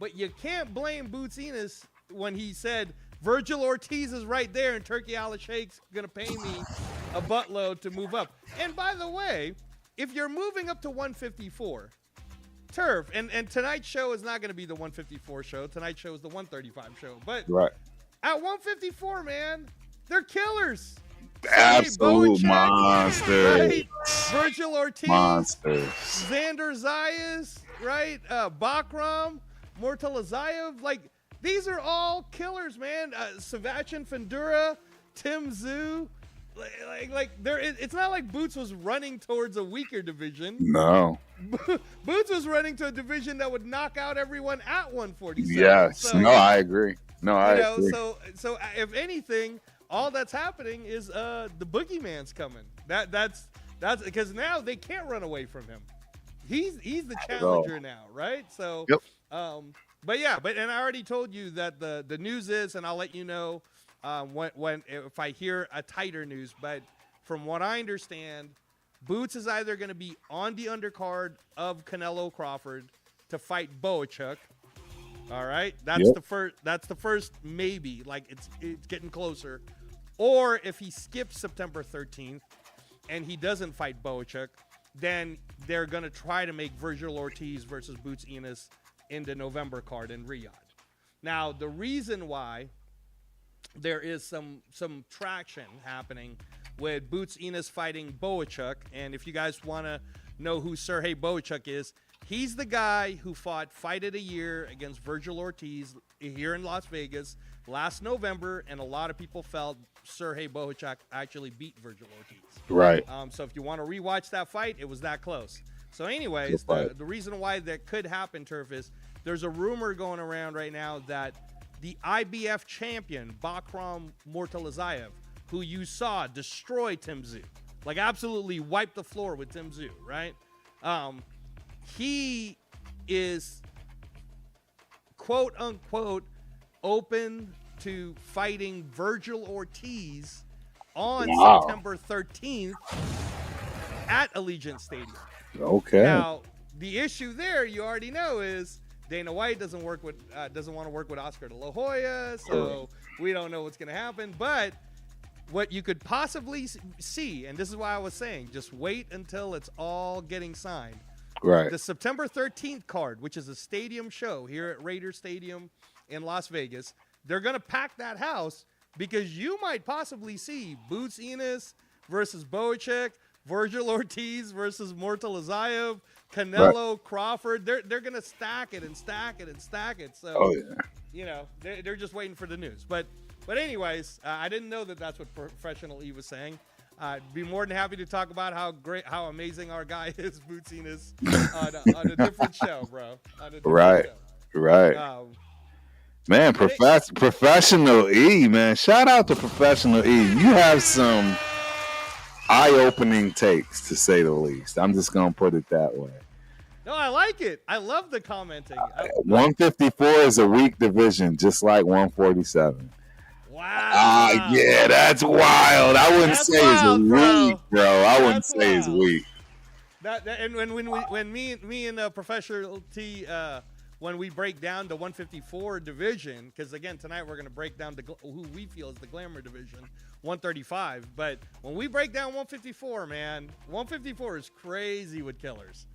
But you can't blame Boots Enos when he said, Virgil Ortiz is right there and Turkey Al Sheikh's going to pay me a buttload to move up. And by the way, if you're moving up to 154, Turf, and tonight's show is not going to be the 154 show. Tonight's show is the 135 show. But at 154, man, they're killers. Absolute monsters. Right? Virgil Ortiz. Monsters. Xander Zayas, right? Bakram, Mortalazayev. Like, these are all killers, man. Sebastian Fundura, Tim Zhu. It's not like Boots was running towards a weaker division. No. Boots was running to a division that would knock out everyone at 147. Yes. So, no, I agree. I agree. So if anything, all that's happening is the boogeyman's coming. That's because now they can't run away from him. He's the challenger now, right? So but I already told you that the news is, and I'll let you know if I hear a tighter news. But from what I understand, Boots is either going to be on the undercard of Canelo Crawford to fight Boachuk. All right, that's the first. That's the first maybe. Like it's getting closer. Or if he skips September 13th and he doesn't fight Boachuk, then they're gonna try to make Virgil Ortiz versus Boots Enos in the November card in Riyadh. Now, the reason why there is some traction happening with Boots Enos fighting Boachuk, and if you guys want to know who Sergey Boachuk is, he's the guy who fought Fight of the Year against Virgil Ortiz here in Las Vegas last November, and a lot of people felt Sergey Boachuk actually beat Virgil Ortiz. Right. So if you want to rewatch that fight, it was that close. So anyways, the reason why that could happen, Turf, is there's a rumor going around right now that the IBF champion, Bakram Mortalazayev, who you saw destroy Tim Tszyu, like absolutely wipe the floor with Tim Tszyu, right? He is, quote unquote, open to fighting Virgil Ortiz on September 13th at Allegiant Stadium. Okay. Now, the issue there, you already know, is Dana White doesn't want to work with Oscar de la Hoya, so we don't know what's going to happen. But what you could possibly see, and this is why I was saying, just wait until it's all getting signed. Right. The September 13th card, which is a stadium show here at Raider Stadium in Las Vegas, they're going to pack that house because you might possibly see Boots Enos versus Boachuk, Virgil Ortiz versus Mortalazayev, Canelo, Crawford. They're going to stack it and stack it and stack it. So, you know, they're just waiting for the news. But anyways, I didn't know that that's what Professional E was saying. I'd be more than happy to talk about how amazing our guy is, Boots Enos, on a different show, bro. On a different show. Right. Man, Professional E, man. Shout out to Professional E. You have some eye-opening takes, to say the least. I'm just going to put it that way. No, I like it. I love the commenting. 154 is a weak division, just like 147. Wow. Yeah, that's wild. I wouldn't say it's weak, bro. I wouldn't say it's weak. And when me and Professor T, when we break down the 154 division, because again tonight we're going to break down who we feel is the glamour division, 135. But when we break down 154, man, 154 is crazy with killers,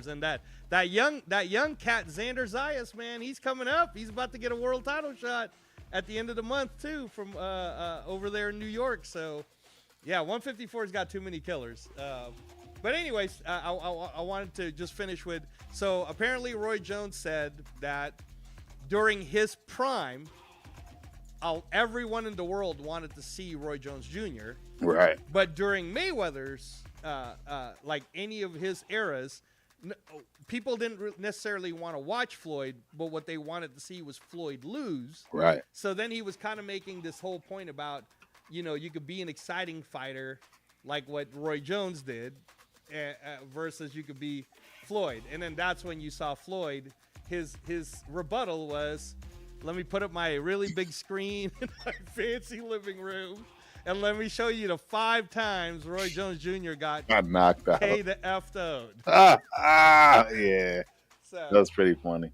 and that young cat Xander Zayas, man, he's coming up. He's about to get a world title shot at the end of the month too, from over there in New York. So yeah, 154's got too many killers. But anyways, I wanted to just finish with, so apparently Roy Jones said that during his prime, everyone in the world wanted to see Roy Jones Jr. Right. But during Mayweather's, like any of his eras, people didn't necessarily want to watch Floyd, but what they wanted to see was Floyd lose. Right. So then he was kind of making this whole point about, you know, you could be an exciting fighter like what Roy Jones did, versus you could be Floyd. And then that's when you saw Floyd, his rebuttal was, let me put up my really big screen in my fancy living room, and let me show you the 5 times Roy Jones Jr. got knocked out. K the F owed. Yeah. So that was pretty funny.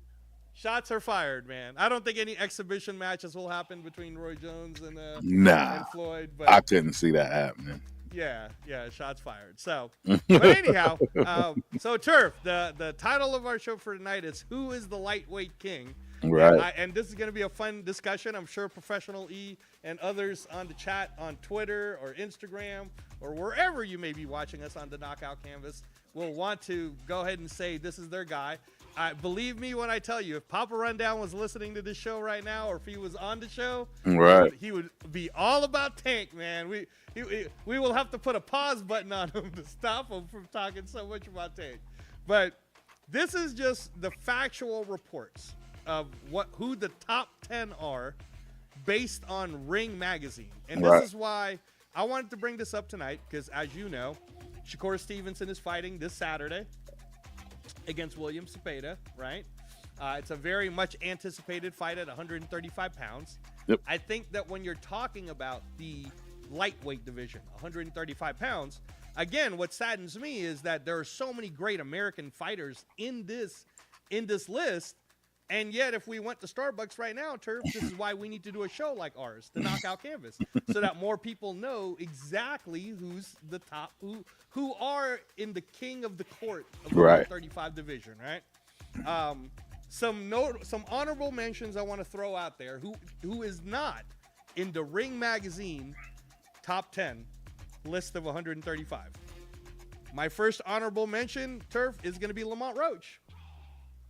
Shots are fired, man. I don't think any exhibition matches will happen between Roy Jones and Floyd. But I couldn't see that happening. Yeah, shots fired. So, but anyhow, so Turf, the title of our show for tonight is Who is the Lightweight King? Right. And this is going to be a fun discussion. I'm sure Professional E and others on the chat on Twitter or Instagram or wherever you may be watching us on the Knockout Canvas will want to go ahead and say this is their guy. Believe me when I tell you, if Papa Rundown was listening to this show right now, or if he was on the show, right, he would be all about Tank, man. We will have to put a pause button on him to stop him from talking so much about Tank. But this is just the factual reports of who the top 10 are based on Ring Magazine. And this is why I wanted to bring this up tonight, because as you know, Shakur Stevenson is fighting this Saturday against William Cepeda, right? It's a very much anticipated fight at 135 pounds. Yep. I think that when you're talking about the lightweight division, 135 pounds. Again, what saddens me is that there are so many great American fighters in this list, and yet if we went to Starbucks right now, Turf, this is why we need to do a show like ours, the Knockout Canvas, so that more people know exactly who's the top, who are in the king of the court of the 135 division, right? Some honorable mentions I want to throw out there. Who is not in the Ring Magazine top 10 list of 135? My first honorable mention, Turf, is going to be Lamont Roach.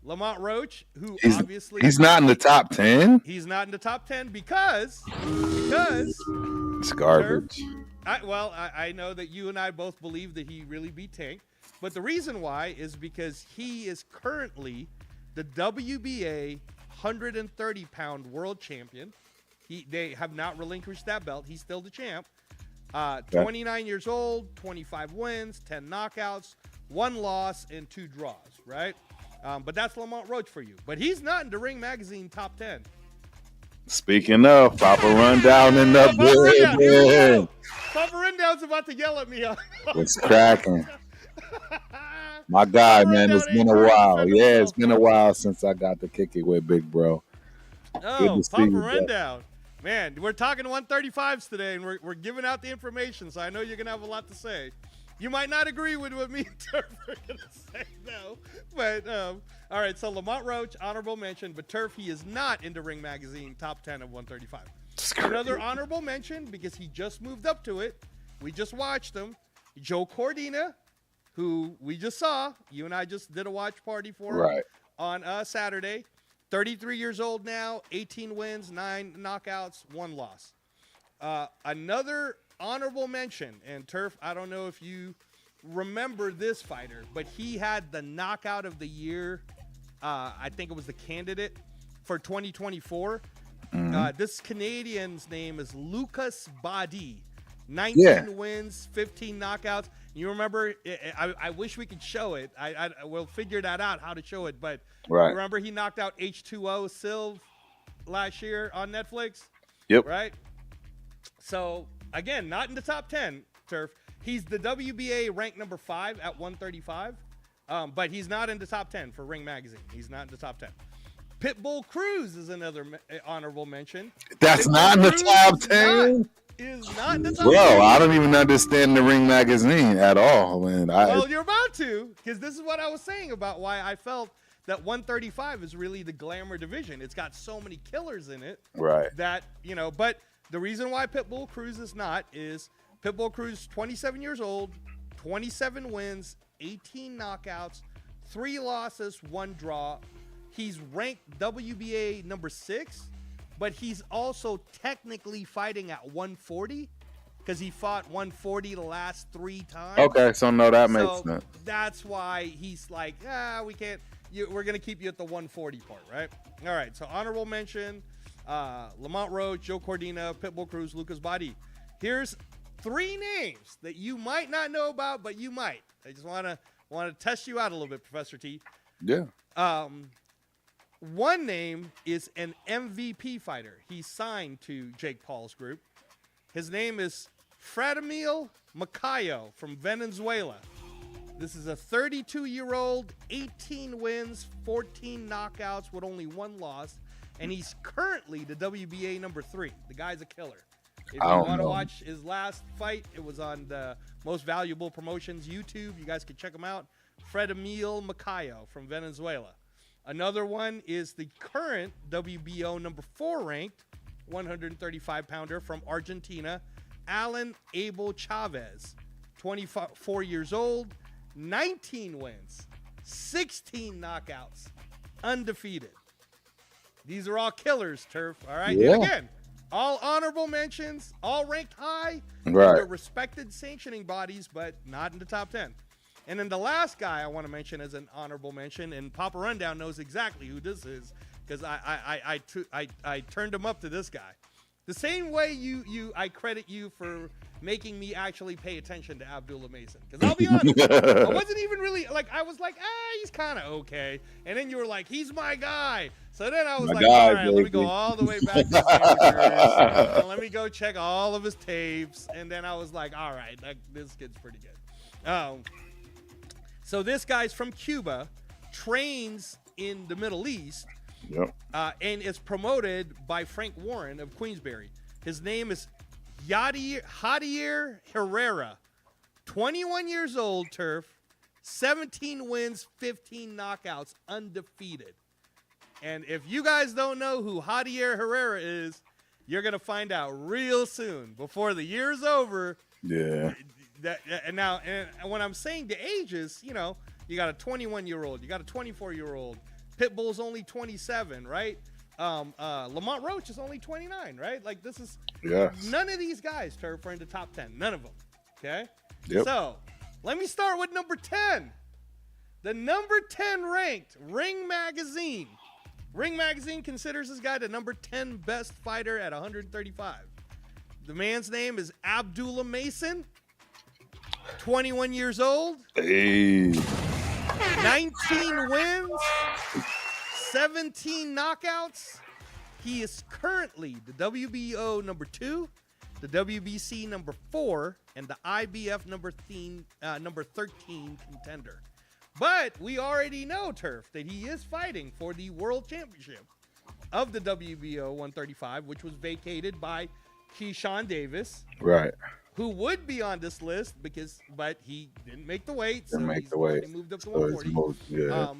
Lamont Roach, who he's not in the top 10. He's not in the top 10 because it's garbage. Turf, I know that you and I both believe that he really beat Tank, but the reason why is because he is currently the WBA 130-pound world champion. They have not relinquished that belt. He's still the champ. 29 years old, 25 wins, 10 knockouts, 1 loss, and 2 draws, right? But that's Lamont Roach for you. But he's not in the Ring Magazine top 10. Speaking of, Papa Rundown in the building. Papa Rundown's about to yell at me. It's cracking. My guy, man, it's been a while. Yeah, it's been a while since I got to kick it with Big Bro. Oh, Papa Rundown. Man, we're talking 135s today, and we're giving out the information, so I know you're going to have a lot to say. You might not agree with what me and Turf are going to say, no. But, all right, so Lamont Roach, honorable mention, but Turf, he is not in the Ring Magazine top 10 of 135. Another honorable mention, because he just moved up to it. We just watched him. Joe Cordina, who we just saw. You and I just did a watch party for him on Saturday. 33 years old now, 18 wins, 9 knockouts, 1 loss. Another honorable mention, and Turf, I don't know if you remember this fighter, but he had the knockout of the year. I think it was the candidate for 2024. This Canadian's name is Lucas Badi. 19 wins, 15 knockouts. You remember, I wish we could show it. We'll figure that out, how to show it. But remember he knocked out H2O Silv last year on Netflix? Yep. Right? So, again, not in the top 10, Turf. He's the WBA ranked number 5 at 135. But he's not in the top 10 for Ring Magazine. He's not in the top 10. Pitbull Cruz is another honorable mention. That's not in the top 10? Is not in the top 10. Bro, I don't even understand the Ring Magazine at all, man. Well, you're about to, because this is what I was saying about why I felt that 135 is really the glamour division. It's got so many killers in it. Right. That, but the reason why Pitbull Cruz is not is Pitbull Cruz, 27 years old, 27 wins, 18 knockouts, 3 losses, 1 draw. He's ranked WBA number 6, but he's also technically fighting at 140 because he fought 140 the last 3 times. Okay, so no, that makes sense. That's why he's like, we can't. We're going to keep you at the 140 part, right? All right, so honorable mention, Lamont Roach, Joe Cordina, Pitbull Cruz, Lucas Badi. Here's 3 names that you might not know about, but you might. I just want to test you out a little bit, Professor T. Yeah. One name is an MVP fighter. He's signed to Jake Paul's group. His name is Fredemil Macayo from Venezuela. This is a 32-year-old, 18 wins, 14 knockouts with only 1 loss, and he's currently the WBA number 3. The guy's a killer. If you want to watch his last fight, it was on the Most Valuable Promotions YouTube. You guys can check him out. Fredemil Macayo from Venezuela. Another one is the current WBO number 4 ranked 135-pounder from Argentina, Alan Abel Chavez, 24 years old, 19 wins, 16 knockouts, undefeated. These are all killers, Turf, all right? Yeah. And again, all honorable mentions, all ranked high in Right. their respected sanctioning bodies, but not in the top 10. And then the last guy I want to mention as an honorable mention, and Papa Rundown knows exactly who this is because I turned him up to this guy. The same way I credit you for making me actually pay attention to Abdullah Mason. Because I'll be honest, I wasn't even really really like. I was like, he's kind of okay. And then you were like, he's my guy. So then I was My like, guy, all right, let me go baby. all the way back to his amateurs, and let me go check all of his tapes. And then I was like, all right, this kid's pretty good. So this guy's from Cuba, trains in the Middle East, Yep. and is promoted by Frank Warren of Queensberry. His name is Javier Herrera, 21 years old, Turf, 17 wins, 15 knockouts, undefeated. And if you guys don't know who Javier Herrera is, you're going to find out real soon, before the year's over. Yeah. And when I'm saying the ages, you know, you got a 21-year-old, you got a 24-year-old, Pitbull's only 27, right? Lamont Roach is only 29, right? Like, this is none of these guys, Turf, are in the top 10. None of them. Okay? Yep. So, let me start with number 10. The number 10 ranked Ring Magazine. Ring Magazine considers this guy the number 10 best fighter at 135. The man's name is Abdullah Mason, 21 years old. Hey. 19 wins, 17 knockouts. He is currently the WBO number 2, the WBC number 4, and the IBF number 13 contender. But we already know, Turf, that he is fighting for the World Championship of the WBO 135, which was vacated by Keyshawn Davis. Right. Who would be on this list but he didn't make the weight. Didn't make the weight. He moved up to 140. Yeah.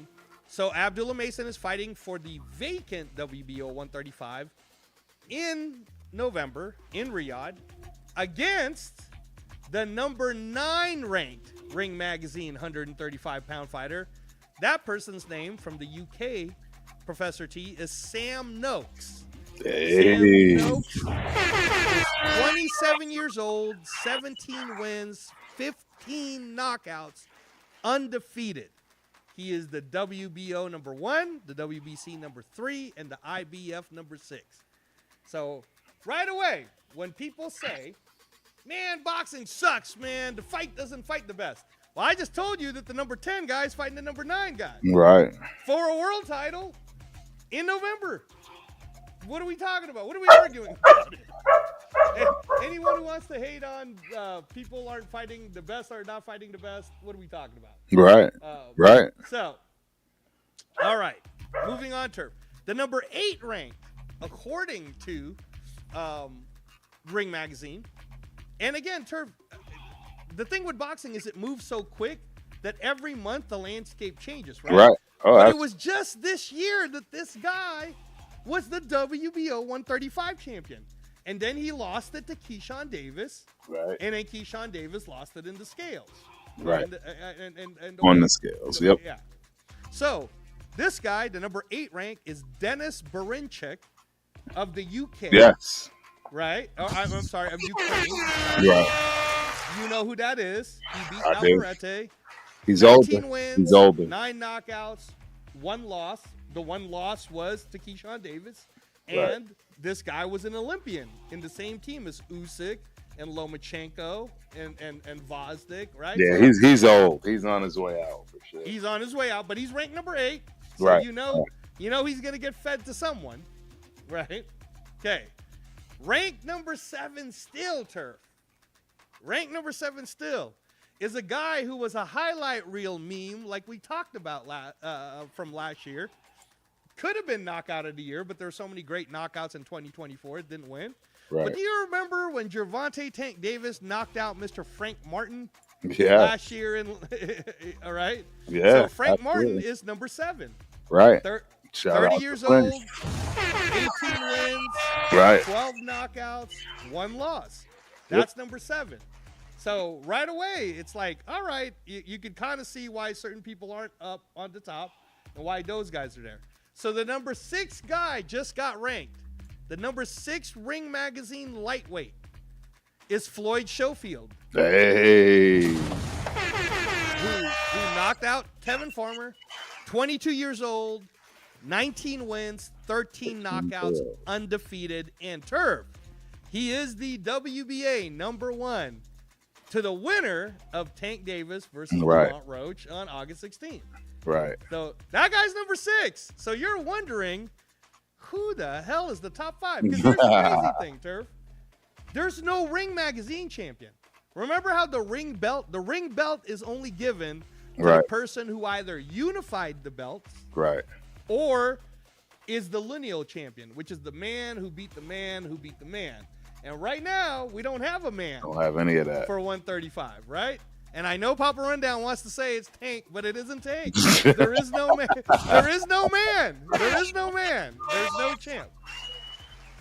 So Abdullah Mason is fighting for the vacant WBO 135 in November in Riyadh against the number 9 ranked Ring Magazine 135-pound fighter. That person's name from the UK, Professor T, is Sam Noakes. Hey. Sam Noakes is 27 years old, 17 wins, 15 knockouts, undefeated. He is the WBO number 1, the WBC number 3, and the IBF number 6. So right away, when people say, man, boxing sucks, man, the fight doesn't fight the best. Well, I just told you that the number 10 guy is fighting the number 9 guy. Right. For a world title in November. What are we talking about? What are we arguing about? Anyone who wants to hate on people aren't fighting the best or not fighting the best, what are we talking about? Right. Right. So, all right. Moving on, Turf. The number 8 ranked, according to Ring Magazine. And again, Turf, the thing with boxing is it moves so quick that every month the landscape changes, right? Right. Oh, but it was just this year that this guy was the WBO 135 champion. And then he lost it to Keyshawn Davis. Right. And then Keyshawn Davis lost it in the scales. Right. And on the scales. Yep. Yeah. So this guy, the number 8 rank, is Dennis Berinchik of the UK. Yes. Right? Oh, I'm sorry, of Ukraine. Right. You know who that is. He beat I do. Alvarete. He's 19 older. wins, He's older. 9 knockouts, 1 loss. The 1 loss was to Keyshawn Davis. And Right. this guy was an Olympian in the same team as Usyk and Lomachenko and Vosdik, right? Yeah, So he's old. He's on his way out for sure. he's on his way out, but he's ranked number 8. So Right. you know he's going to get fed to someone, right? Okay. Ranked number 7 still, Turf. Ranked number 7 still is a guy who was a highlight reel meme like we talked about from last year. Could have been knockout of the year, but there were so many great knockouts in 2024. It didn't win. Right. But do you remember when Gervonta Tank Davis knocked out Mr. Frank Martin Yeah. last year? All right? Yeah. So Frank Martin absolutely. is number 7. Right. Shout 30 years old, 18 wins, Right. 12 knockouts, 1 loss. That's number 7. So right away, it's like, all right, you can kind of see why certain people aren't up on the top and why those guys are there. So the number 6 guy just got ranked. The number 6 Ring Magazine lightweight is Floyd Schofield. Hey. Who knocked out Tevin Farmer, 22 years old, 19 wins, 13 knockouts, undefeated, and Turf. He is the WBA number 1 to the winner of Tank Davis versus Right. Lamont Roach on August 16th. Right. So that guy's number 6. So you're wondering, who the hell is the top 5? Because here's the crazy thing, Turf. There's no Ring Magazine champion. Remember how the ring belt is only given to the Right. person who either unified the belts Right. or is the lineal champion, which is the man who beat the man who beat the man. And right now, we don't have a man Don't have any of that. for 135, right? And I know Papa Rundown wants to say it's Tank, but it isn't Tank. There is no man. There is no man. There is no man. There's no champ.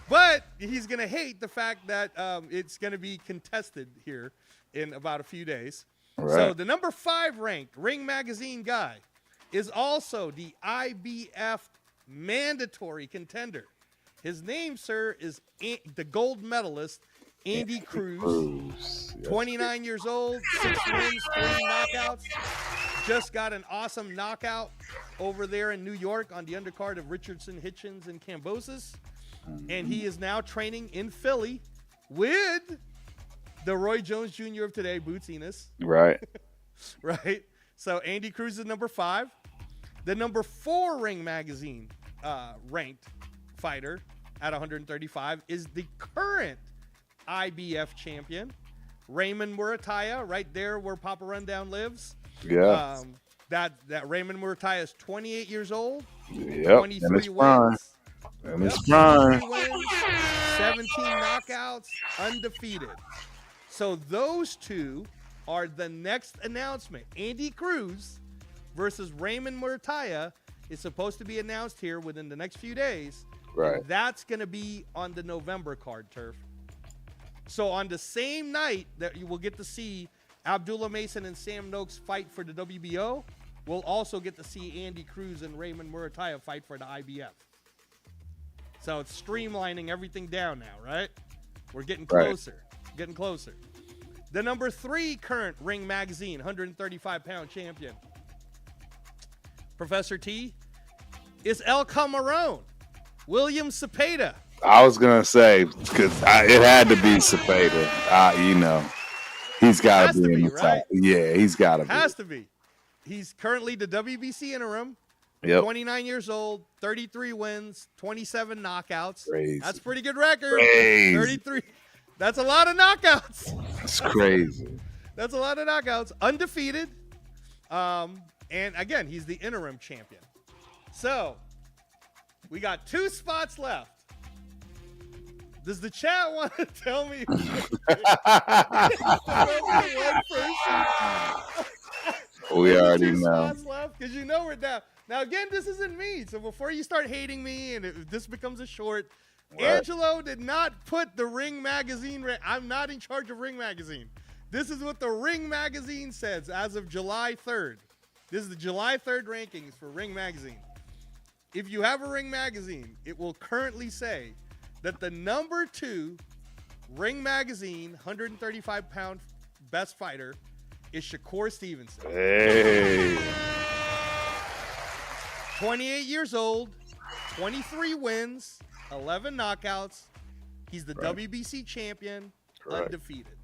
But he's going to hate the fact that it's going to be contested here in about a few days. Right. So the number 5 ranked Ring Magazine guy is also the IBF mandatory contender. His name, sir, is the gold medalist, Andy Cruz. Yes. 29 years old, 6 wins, 3 knockouts. Just got an awesome knockout over there in New York on the undercard of Richardson, Hitchens, and Kambosos. And he is now training in Philly with the Roy Jones Jr. of today, Boots Enos. Right. Right? So Andy Cruz is number 5. The number 4 Ring Magazine ranked fighter at 135 is the current IBF champion, Raymond Murataya, right there where Papa Rundown lives. Yeah. That Raymond Murataya is 28 years old, Yep. 23 wins. And it's prime. 23 wins, 17 knockouts, undefeated. So those two are the next announcement. Andy Cruz versus Raymond Murataya is supposed to be announced here within the next few days. Right. And that's going to be on the November card, Turf. So on the same night that you will get to see Abdullah Mason and Sam Noakes fight for the WBO, we'll also get to see Andy Cruz and Raymond Murataya fight for the IBF. So it's streamlining everything down now, right? We're getting closer. Right. Getting closer. The number 3 current Ring Magazine 135-pound champion, Professor T, is El Camarón, William Cepeda. I was gonna say because it had to be Cepeda. You know, he's got to be in the top. Right? Yeah, he's got to be. Has to be. He's currently the WBC interim. Yep. 29 years old, 33 wins, 27 knockouts. Crazy. That's a pretty good record. Crazy. 33. That's a lot of knockouts. That's crazy. That's a lot of knockouts. Undefeated. And again, he's the interim champion. So we got 2 spots left. Does the chat want to tell me one person? We already 2 know. spots left because you know we're down. Now again, this isn't me. So before you start hating me and if this becomes a short, right. Angelo did not put the Ring Magazine. I'm not in charge of Ring Magazine. This is what the Ring Magazine says as of July 3rd. This is the July 3rd rankings for Ring Magazine. If you have a Ring Magazine, it will currently say that the number 2 Ring Magazine 135-pound best fighter is Shakur Stevenson. Hey. 28 years old, 23 wins, 11 knockouts. He's the WBC champion, undefeated.